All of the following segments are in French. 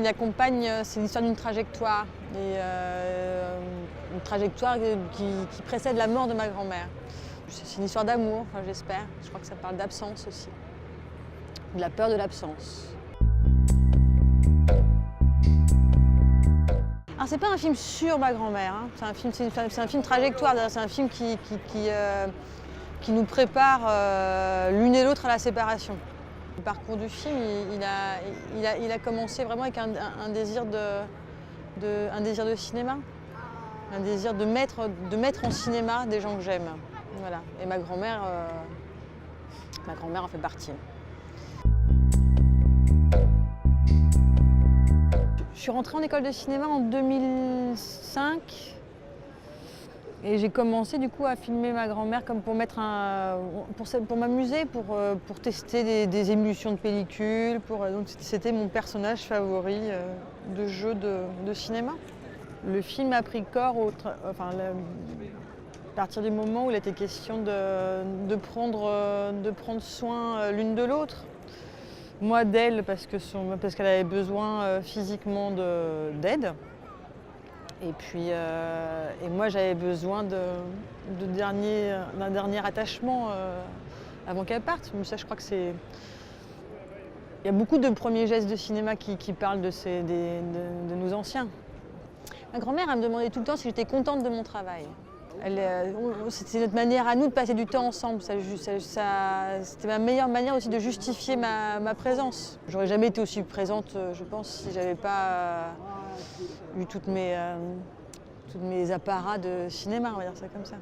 il accompagne, c'est l'histoire d'une trajectoire, une trajectoire qui précède la mort de ma grand-mère. C'est une histoire d'amour, enfin, j'espère. Je crois que ça parle d'absence aussi, de la peur de l'absence. Alors c'est pas un film sur ma grand-mère, hein. C'est un film trajectoire, c'est un film qui nous prépare l'une et l'autre à la séparation. Le parcours du film, il a commencé vraiment avec un désir de cinéma, un désir de mettre en cinéma des gens que j'aime. Voilà. Et ma grand-mère en fait partie. Je suis rentrée en école de cinéma en 2005 et j'ai commencé du coup à filmer ma grand-mère comme pour m'amuser, pour tester des émulsions de pellicule. Donc c'était mon personnage favori de jeu de cinéma. Le film a pris corps à partir du moment où il était question de prendre soin l'une de l'autre. Moi d'elle parce qu'elle avait besoin physiquement d'aide. Et moi j'avais besoin d'un dernier attachement avant qu'elle parte. Mais ça je crois que c'est... Il y a beaucoup de premiers gestes de cinéma qui parlent de nos anciens. Ma grand-mère elle me demandait tout le temps si j'étais contente de mon travail. C'était notre manière à nous de passer du temps ensemble. C'était ma meilleure manière aussi de justifier ma présence. J'aurais jamais été aussi présente, je pense, si j'avais pas eu tous mes apparats de cinéma, on va dire ça comme ça.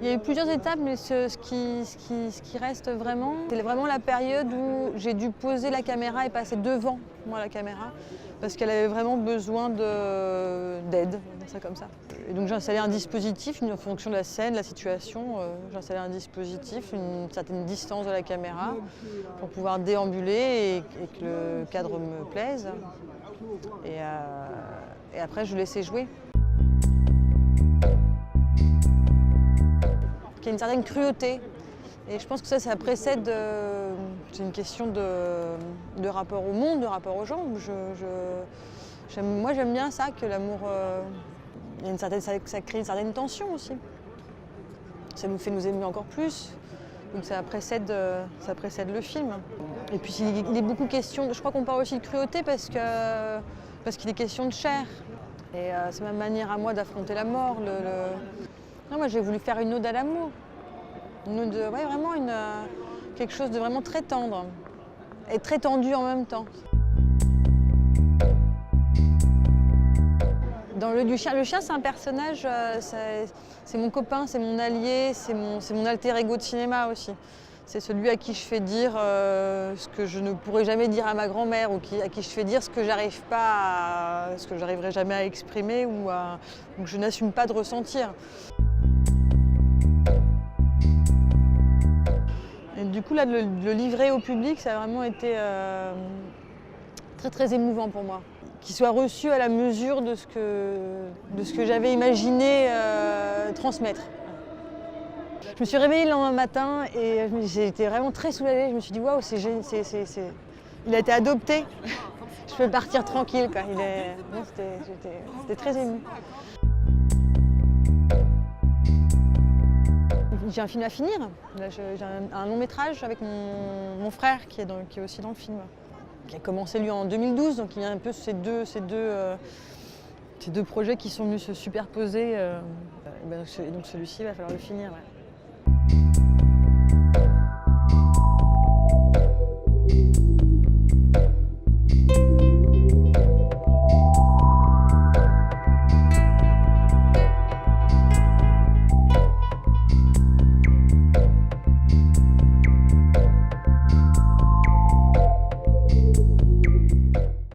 Il y a eu plusieurs étapes, mais ce qui reste vraiment, c'est vraiment la période où j'ai dû poser la caméra et passer devant moi la caméra, parce qu'elle avait vraiment besoin d'aide, on va dire ça comme ça. Et donc j'ai installé un dispositif, en fonction de la scène, de la situation, j'ai installé un dispositif, une certaine distance de la caméra, pour pouvoir déambuler et que le cadre me plaise. Et après je laissais jouer. Il y a une certaine cruauté. Et je pense que ça précède, c'est une question de rapport au monde, de rapport aux gens. Moi j'aime bien ça, que l'amour, ça crée une certaine tension aussi. Ça nous fait nous aimer encore plus. Donc ça précède le film. Et puis il est beaucoup question, je crois qu'on parle aussi de cruauté parce qu'il est question de chair. Et c'est ma manière à moi d'affronter la mort. Non, moi j'ai voulu faire une ode à l'amour. Vraiment quelque chose de vraiment très tendre et très tendu en même temps. Dans Le chien c'est un personnage, c'est mon copain, c'est mon allié, c'est mon alter ego de cinéma aussi. C'est celui à qui je fais dire ce que je ne pourrais jamais dire à ma grand-mère, ou à qui je fais dire ce que j'arriverai jamais à exprimer ou que je n'assume pas de ressentir. Et du coup, là, de le livrer au public, ça a vraiment été très très émouvant pour moi. Qu'il soit reçu à la mesure de ce que j'avais imaginé transmettre. Je me suis réveillée le lendemain matin et j'ai été vraiment très soulagée. Je me suis dit, waouh, il a été adopté. Je peux partir tranquille, quoi. J'étais très émue. J'ai un film à finir. J'ai un long métrage avec mon frère qui est aussi dans le film, qui a commencé lui en 2012. Donc il y a un peu ces deux projets qui sont venus se superposer. Donc celui-ci, il va falloir le finir. Ouais.